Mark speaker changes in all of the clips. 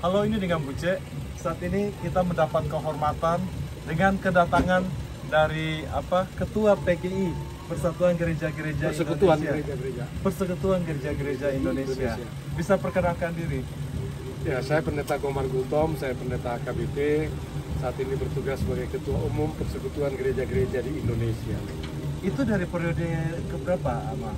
Speaker 1: Halo, ini dengan Buce. Saat ini kita mendapat kehormatan dengan kedatangan dari Ketua PGI, Persatuan Gereja-Gereja Indonesia. Persekutuan Gereja-Gereja Indonesia. Bisa perkenalkan diri?
Speaker 2: Ya, saya Pendeta Komar Gultom, saya Pendeta KBP. Saat ini bertugas sebagai Ketua Umum Persekutuan Gereja-Gereja di Indonesia.
Speaker 1: Itu dari periode keberapa, Ama?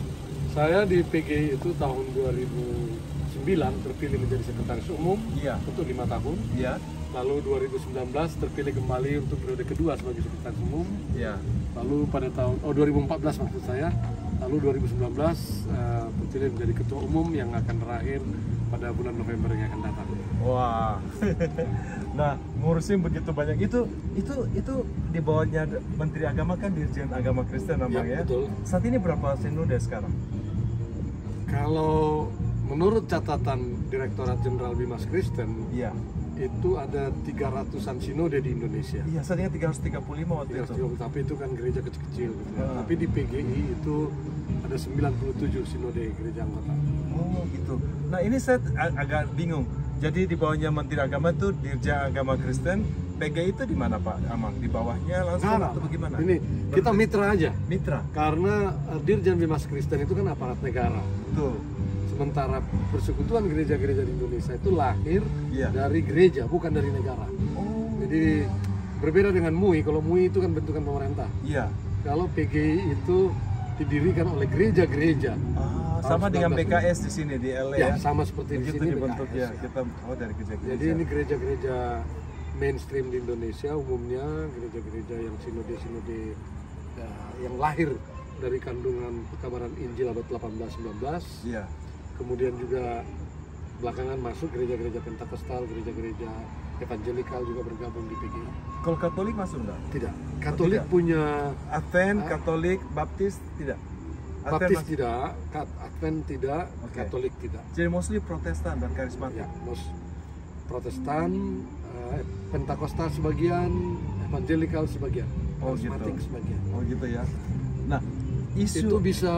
Speaker 2: Saya di PGI itu tahun 2009 terpilih menjadi Sekretaris Umum untuk 5 tahun.
Speaker 1: Iya.
Speaker 2: Lalu 2019 terpilih kembali untuk periode kedua sebagai Sekretaris Umum.
Speaker 1: Iya.
Speaker 2: Lalu pada tahun 2014 maksud saya. Lalu 2019 terpilih menjadi Ketua Umum yang akan berakhir pada bulan November yang akan datang.
Speaker 1: Wah. Nah, ngurusin begitu banyak itu di bawahnya Menteri Agama kan Dirjen Agama Kristen namanya. Ya,
Speaker 2: betul.
Speaker 1: Saat ini berapa sinode sekarang?
Speaker 2: Kalau menurut catatan Direktorat Jenderal Bimas Kristen,
Speaker 1: iya,
Speaker 2: itu ada 300-an sinode di Indonesia.
Speaker 1: Iya, saat ini 335 waktu itu.
Speaker 2: Tapi itu kan gereja kecil-kecil gitu ya. Tapi di PGI itu ada 97 sinode gereja anggota.
Speaker 1: Oh gitu. Nah ini saya agak bingung. Jadi di bawahnya Menteri Agama itu Dirjen Agama Kristen, PGI itu di mana Pak Amang? Di bawahnya langsung atau bagaimana?
Speaker 2: Ini kita mitra aja.
Speaker 1: Mitra.
Speaker 2: Karena Dirjen Bimas Kristen itu kan aparat negara.
Speaker 1: Betul.
Speaker 2: Sementara Persekutuan Gereja-Gereja di Indonesia itu lahir dari gereja, bukan dari negara.
Speaker 1: Oh.
Speaker 2: Jadi berbeda dengan MUI. Kalau MUI itu kan bentukan pemerintah.
Speaker 1: Iya.
Speaker 2: Kalau PGI itu didirikan oleh gereja-gereja.
Speaker 1: Sama dengan BKS di sini di LA ya.
Speaker 2: Sama seperti di sini
Speaker 1: bentuknya. Kita dari gereja-gereja.
Speaker 2: Jadi ini gereja-gereja mainstream di Indonesia umumnya, gereja-gereja yang sinode-sinode yang lahir dari kandungan pekabaran Injil abad 18-19.
Speaker 1: Iya.
Speaker 2: Kemudian juga belakangan masuk gereja-gereja Pentakostal, gereja-gereja evangelikal juga bergabung di PGI.
Speaker 1: Kalau Katolik masuk enggak?
Speaker 2: Tidak. Katolik punya
Speaker 1: Advent, Katolik, Baptis tidak.
Speaker 2: Baptis tidak, Advent tidak, Katolik tidak.
Speaker 1: Jadi mostly Protestan dan karismatik.
Speaker 2: Ya, Protestan, Pentakostal sebagian, evangelikal sebagian, karismatik sebagian.
Speaker 1: Oh gitu ya. Nah, isu
Speaker 2: itu bisa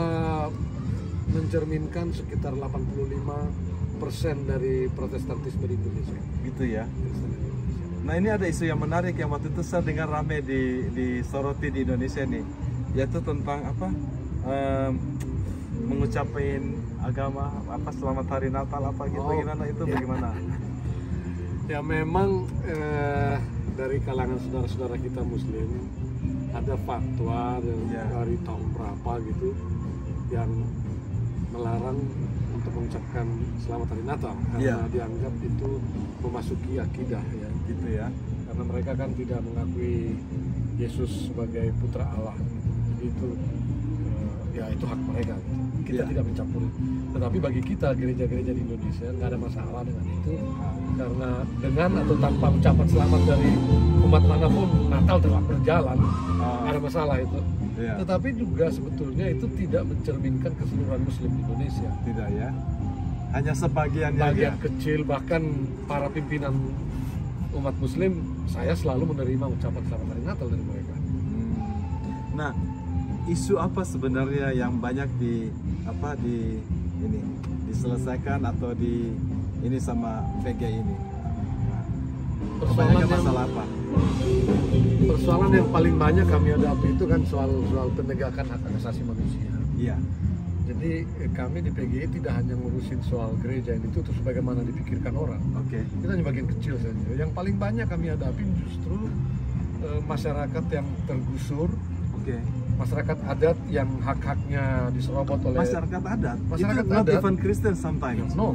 Speaker 2: mencerminkan sekitar 85% dari Protestantisme di Indonesia.
Speaker 1: Gitu ya. Nah ini ada isu yang menarik yang waktu itu saya dengar rame di soroti di Indonesia nih, yaitu tentang mengucapin agama selamat hari Natal gitu. Gimana itu bagaimana?
Speaker 2: Ya memang dari kalangan saudara-saudara kita Muslim ada fatwa dari tahun berapa gitu yang melarang untuk mengucapkan selamat hari Natal karena dianggap itu memasuki akidah ya.
Speaker 1: Gitu ya.
Speaker 2: Karena mereka kan tidak mengakui Yesus sebagai putra Allah. Jadi itu itu hak mereka gitu. Kita tidak mencampuri. Tetapi bagi kita gereja-gereja di Indonesia nggak ada masalah dengan itu, karena dengan atau tanpa ucapan selamat dari umat manapun Natal tetap berjalan, nggak ada masalah itu. Tetapi juga sebetulnya itu tidak mencerminkan keseluruhan Muslim di Indonesia.
Speaker 1: Tidak ya. Hanya sebagian
Speaker 2: kecil, bahkan para pimpinan umat Muslim saya selalu menerima ucapan selamat hari Natal dari mereka.
Speaker 1: Nah, isu apa sebenarnya yang banyak diselesaikan atau ini sama PGI ini?
Speaker 2: Persoalan yang paling banyak kami hadapi itu kan soal penegakan hak asasi manusia.
Speaker 1: Iya.
Speaker 2: Jadi kami di PGI tidak hanya ngurusin soal gereja yang ditutup sebagaimana dipikirkan orang. Kita hanya bagian kecil saja. Yang paling banyak kami hadapi justru masyarakat yang tergusur. Masyarakat adat yang hak-haknya diserobot oleh
Speaker 1: masyarakat adat.
Speaker 2: Masyarakat
Speaker 1: itu
Speaker 2: adat.
Speaker 1: Not even Kristen sometimes.
Speaker 2: No.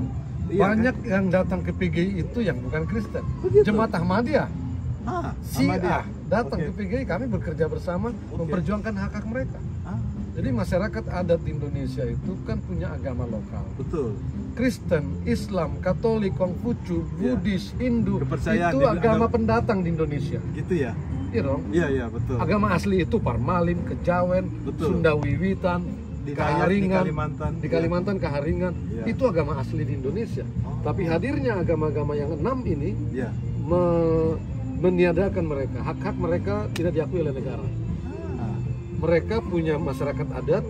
Speaker 2: Banyak yang datang ke PGI itu yang bukan Kristen. Jemaat Ahmadiyah. Syiah datang ke PGI, kami bekerja bersama memperjuangkan hak-hak mereka. Jadi masyarakat adat di Indonesia itu kan punya agama lokal.
Speaker 1: Betul.
Speaker 2: Kristen, Islam, Katolik, Konghucu, Buddhis, Hindu,
Speaker 1: itu
Speaker 2: agama pendatang di Indonesia.
Speaker 1: Gitu ya?
Speaker 2: Iya dong.
Speaker 1: Iya betul.
Speaker 2: Agama asli itu Parmalin, Kejawen, Sunda Wiwitan, Kaharingan, di Kalimantan Kaharingan, itu agama asli di Indonesia. Tapi hadirnya agama-agama yang 6 ini meniadakan mereka, hak-hak mereka tidak diakui oleh negara. Mereka punya masyarakat adat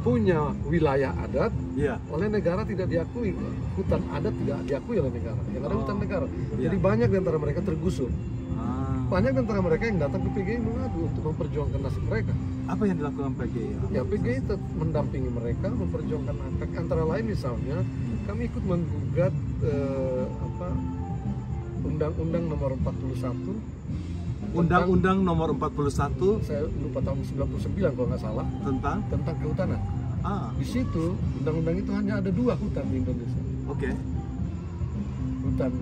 Speaker 2: punya wilayah adat,
Speaker 1: Iya.
Speaker 2: oleh negara tidak diakui. Hutan adat tidak diakui oleh negara. Yang ada hutan negara.
Speaker 1: Iya.
Speaker 2: Jadi banyak di antara mereka tergusur.
Speaker 1: Ah.
Speaker 2: Banyak di antara mereka yang datang ke PGI mengadu untuk memperjuangkan nasib mereka.
Speaker 1: Apa yang dilakukan PGI?
Speaker 2: Ya PGI tetap mendampingi mereka memperjuangkan hak. Antara lain misalnya kami ikut menggugat Undang-Undang Nomor 41.
Speaker 1: Undang-Undang Nomor 41
Speaker 2: Saya lupa tahun 99 kalau nggak salah, tentang kehutanan. Di situ undang-undang itu hanya ada 2 hutan di Indonesia.
Speaker 1: Oke.
Speaker 2: Hutan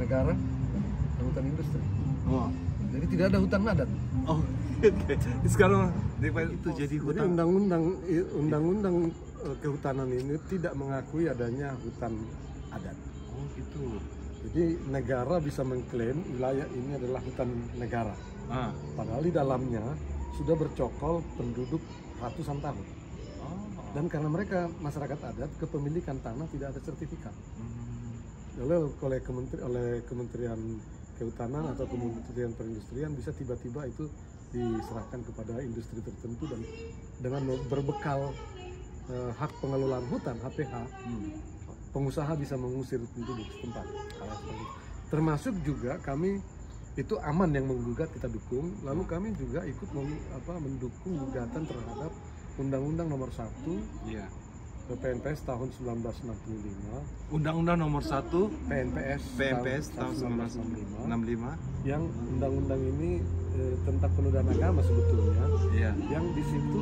Speaker 2: negara dan hutan industri.
Speaker 1: Oh.
Speaker 2: Jadi tidak ada hutan adat.
Speaker 1: Oh. Oke. Sekarang itu jadi
Speaker 2: Jadi
Speaker 1: hutan.
Speaker 2: undang-undang kehutanan ini tidak mengakui adanya hutan adat.
Speaker 1: Oh gitu.
Speaker 2: Jadi negara bisa mengklaim wilayah ini adalah hutan negara. Padahal di dalamnya sudah bercokol penduduk ratusan tahun. Dan karena mereka masyarakat adat, kepemilikan tanah tidak ada sertifikat. Oleh Kementerian Kehutanan atau Kementerian Perindustrian bisa tiba-tiba itu diserahkan kepada industri tertentu dan dengan berbekal hak pengelolaan hutan (HPH), pengusaha bisa mengusir penduduk setempat. Termasuk juga kami itu aman yang menggugat kita dukung. Lalu kami juga ikut mendukung gugatan terhadap Undang-Undang Nomor 1 PNPS tahun 1965.
Speaker 1: Undang-Undang Nomor 1
Speaker 2: PNPS
Speaker 1: tahun 1965
Speaker 2: yang undang-undang ini tentang penodaan agama sebetulnya. Yang di situ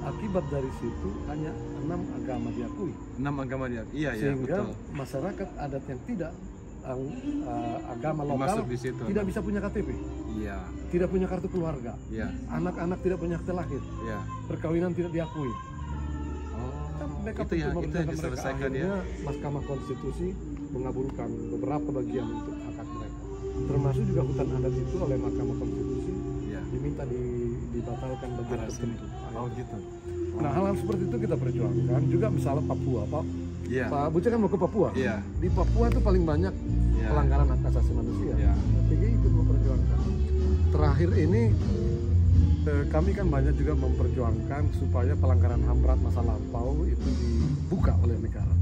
Speaker 2: akibat dari situ hanya 6 agama diakui.
Speaker 1: 6 agama diakui.
Speaker 2: Sehingga
Speaker 1: betul.
Speaker 2: masyarakat adat yang tidak agama lokal
Speaker 1: Masuk di situ,
Speaker 2: tidak bisa punya KTP.
Speaker 1: Iya.
Speaker 2: Tidak punya kartu keluarga.
Speaker 1: Iya.
Speaker 2: Anak-anak tidak punya akte lahir.
Speaker 1: Iya.
Speaker 2: Perkawinan tidak diakui.
Speaker 1: Itu yang diselesaikan ya.
Speaker 2: Mahkamah Konstitusi mengabulkan beberapa bagian untuk hak-hak mereka. Termasuk juga hutan adat itu oleh Mahkamah Konstitusi diminta dibatalkan bagian tertentu.
Speaker 1: Oh gitu.
Speaker 2: Nah, hal-hal seperti itu kita perjuangkan. Juga misalnya Papua, Pak Buce kan mau ke Papua. Di Papua itu paling banyak pelanggaran hak asasi manusia. PGI ikut memperjuangkan. Terakhir ini kami kan banyak juga memperjuangkan supaya pelanggaran HAM berat masa lampau itu dibuka oleh negara.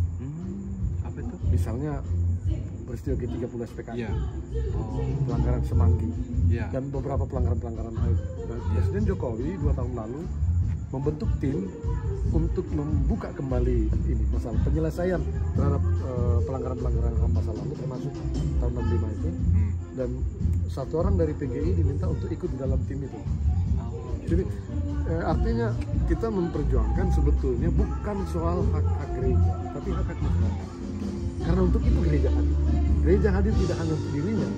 Speaker 1: Apa itu?
Speaker 2: Misalnya peristiwa G30 SPKI, pelanggaran Semanggi, dan beberapa pelanggaran-pelanggaran lain. Presiden Jokowi 2 tahun lalu membentuk tim untuk membuka kembali ini masalah penyelesaian terhadap pelanggaran-pelanggaran HAM masa lalu termasuk tahun 65 itu. Dan 1 orang dari PGI diminta untuk ikut di dalam tim itu. Jadi artinya kita memperjuangkan sebetulnya bukan soal hak-hak gereja, tapi hak-hak masyarakat. Karena untuk itu gereja hadir. Gereja hadir tidak hanya untuk dirinya,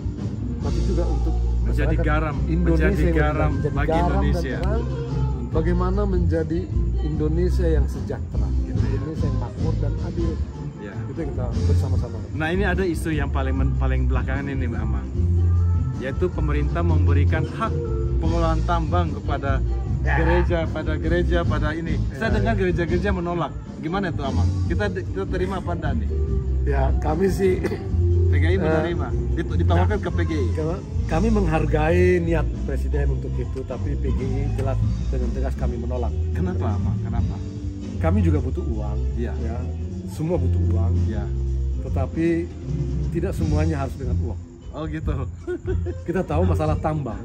Speaker 2: tapi juga untuk
Speaker 1: menjadi garam,
Speaker 2: Indonesia,
Speaker 1: menjadi garam bagi Indonesia.
Speaker 2: Bagaimana menjadi Indonesia yang sejahtera, Indonesia yang makmur dan adil. Itu yang kita bersama-sama.
Speaker 1: Nah, ini ada isu yang paling belakangan ini, Mbak Amang, yaitu pemerintah memberikan hak pengelolaan tambang kepada gereja pada ini. Saya dengar gereja-gereja menolak. Gimana itu, Amang? Kita terima apa enggak nih?
Speaker 2: Ya, kami sih
Speaker 1: PGI menerima, ditawarkan ke PGI.
Speaker 2: Kami menghargai niat Presiden untuk itu, tapi PGI jelas dengan tegas kami menolak.
Speaker 1: Kenapa, Amang? Kenapa?
Speaker 2: Kami juga butuh uang, ya. Semua butuh uang, tetapi tidak semuanya harus dengan uang.
Speaker 1: Oh gitu.
Speaker 2: Kita tahu masalah tambang.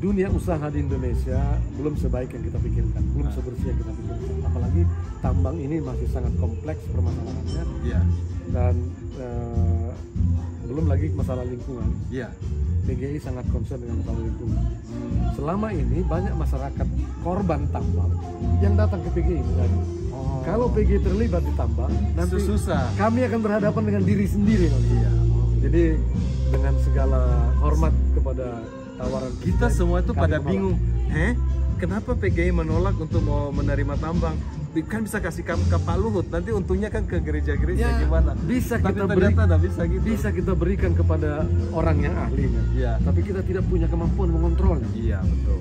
Speaker 2: Dunia usaha di Indonesia belum sebaik yang kita pikirkan, belum sebersih yang kita pikirkan. Apalagi tambang ini masih sangat kompleks permasalahannya, dan belum lagi masalah lingkungan. PGI sangat concern dengan masalah lingkungan. Selama ini banyak masyarakat korban tambang yang datang ke PGI mengadu. Kalau PGI terlibat di tambang, nanti susah. Kami akan berhadapan dengan diri sendiri nanti. Jadi dengan segala hormat kepada tawaran
Speaker 1: kita semua itu pada bingung. Kenapa PGI menolak untuk mau menerima tambang? Kan bisa kasih ke Pak Luhut, nanti untungnya kan ke gereja-gereja gimana?
Speaker 2: Bisa
Speaker 1: tapi
Speaker 2: kita
Speaker 1: bisa gitu.
Speaker 2: Bisa kita berikan kepada orang yang ahlinya. Tapi kita tidak punya kemampuan mengontrolnya.
Speaker 1: Betul.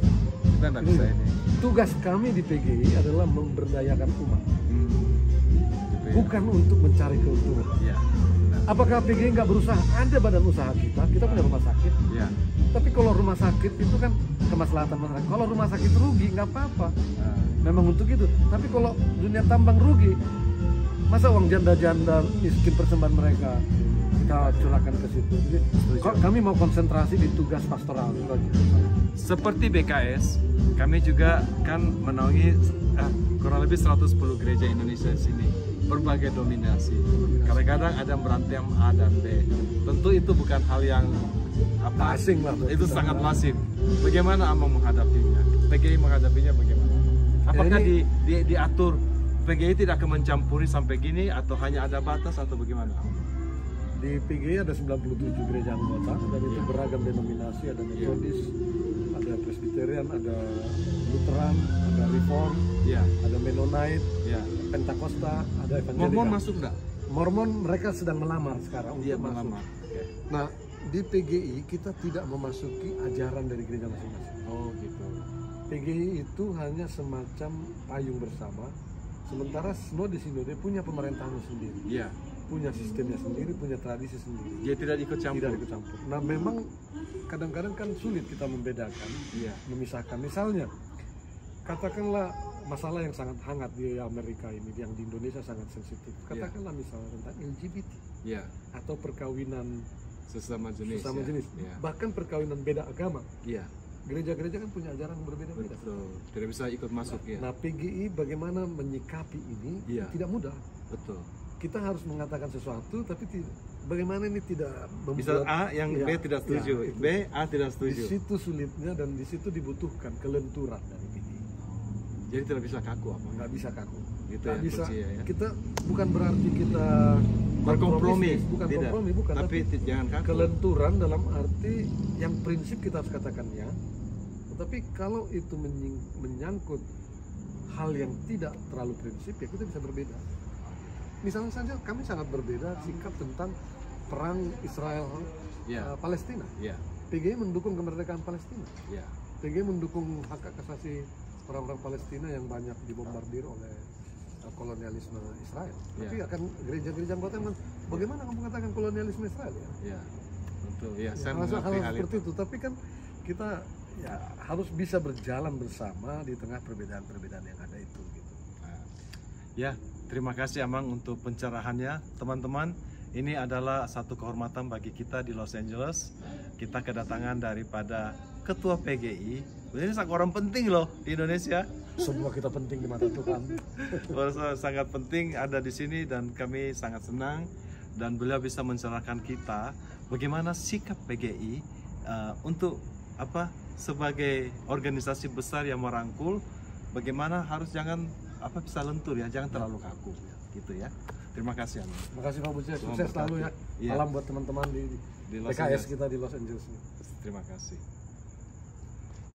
Speaker 1: Kita nggak bisa ini.
Speaker 2: Tugas kami di PGI adalah memberdayakan umat, bukan untuk mencari keuntungan. Apakah PGI nggak berusaha? Ada badan usaha kita punya rumah sakit. Tapi kalau rumah sakit itu kan kemaslahatan masyarakat. Kalau rumah sakit rugi nggak apa-apa. memang untuk itu. Tapi kalau dunia tambang rugi, masa uang janda-janda miskin persembahan mereka kita curahkan ke situ. Jadi kami mau konsentrasi di tugas pastoral itu aja.
Speaker 1: Seperti BKS, kami juga kan menaungi kurang lebih 110 gereja Indonesia di sini, berbagai dominasi. Kadang-kadang ada merantai A dan B. Tentu itu bukan hal yang
Speaker 2: asing lah.
Speaker 1: Itu sangat masif. Bagaimana Amang menghadapinya? PGI menghadapinya bagaimana? Apakah diatur PGI tidak akan mencampuri sampai gini atau hanya ada batas atau bagaimana?
Speaker 2: Di PGI ada 97 gereja anggota dan itu beragam denominasi, ada Metodis, ada Presbyterian, ada Lutheran, ada Reform, ada Mennonite, Pentakosta, ada Evangelika.
Speaker 1: Mormon masuk nggak?
Speaker 2: Mormon mereka sedang melamar sekarang untuk
Speaker 1: melamar.
Speaker 2: Okay. Nah, di PGI kita tidak memasuki ajaran dari gereja masing-masing.
Speaker 1: Oh gitu.
Speaker 2: PGI itu hanya semacam payung bersama, sementara sinode punya pemerintahannya sendiri. Iya. Punya sistemnya sendiri, punya tradisi sendiri.
Speaker 1: Dia tidak ikut campur.
Speaker 2: Tidak ikut campur. Nah, memang kadang-kadang kan sulit kita membedakan, memisahkan. Misalnya, katakanlah masalah yang sangat hangat di Amerika ini, yang di Indonesia sangat sensitif. Katakanlah misalnya tentang LGBT, atau perkawinan
Speaker 1: sesama jenis.
Speaker 2: Bahkan perkawinan beda agama. Gereja-gereja kan punya ajaran yang berbeda-beda.
Speaker 1: Betul. Tidak bisa ikut masuk ya.
Speaker 2: Nah, PGI bagaimana menyikapi ini tidak mudah.
Speaker 1: Betul.
Speaker 2: Kita harus mengatakan sesuatu, tapi bagaimana ini tidak
Speaker 1: bisa
Speaker 2: membuat
Speaker 1: A yang B tidak setuju, B A tidak setuju.
Speaker 2: Di situ sulitnya dan di situ dibutuhkan kelenturan dari PGI.
Speaker 1: Jadi tidak bisa kaku apa?
Speaker 2: Nggak bisa kaku.
Speaker 1: Gitu
Speaker 2: nggak
Speaker 1: ya,
Speaker 2: bisa.
Speaker 1: ya.
Speaker 2: Kita bukan berarti kita
Speaker 1: berkompromi,
Speaker 2: bukan kompromi, bukan.
Speaker 1: Tapi jangan kaku.
Speaker 2: Kelenturan dalam arti yang prinsip kita harus katakan ya. Tetapi kalau itu menyangkut hal yang tidak terlalu prinsip, ya kita bisa berbeda. Misalnya saja kami sangat berbeda sikap tentang perang Israel Palestina. PGI mendukung kemerdekaan Palestina. PGI mendukung hak asasi orang-orang Palestina yang banyak dibombardir oleh kolonialisme Israel. Tapi akan gereja-gereja anggota bagaimana kamu mengatakan kolonialisme Israel ya?
Speaker 1: Betul. Saya
Speaker 2: mengerti hal seperti itu. Tapi kan kita harus bisa berjalan bersama di tengah perbedaan-perbedaan yang ada itu. Gitu.
Speaker 1: Terima kasih Amang untuk pencerahannya, teman-teman. Ini adalah satu kehormatan bagi kita di Los Angeles. Kita kedatangan daripada Ketua PGI. Ini orang penting loh di Indonesia.
Speaker 2: Semua kita penting di mata Tuhan.
Speaker 1: Sangat penting ada di sini dan kami sangat senang dan beliau bisa mencerahkan kita bagaimana sikap PGI untuk sebagai organisasi besar yang merangkul, bagaimana harus jangan bisa lentur ya, jangan terlalu kaku gitu ya. Terima kasih Amang.
Speaker 2: Terima kasih Pak Buce, sukses selalu ya. Salam buat teman-teman di PKS kita di Los Angeles.
Speaker 1: Terima kasih.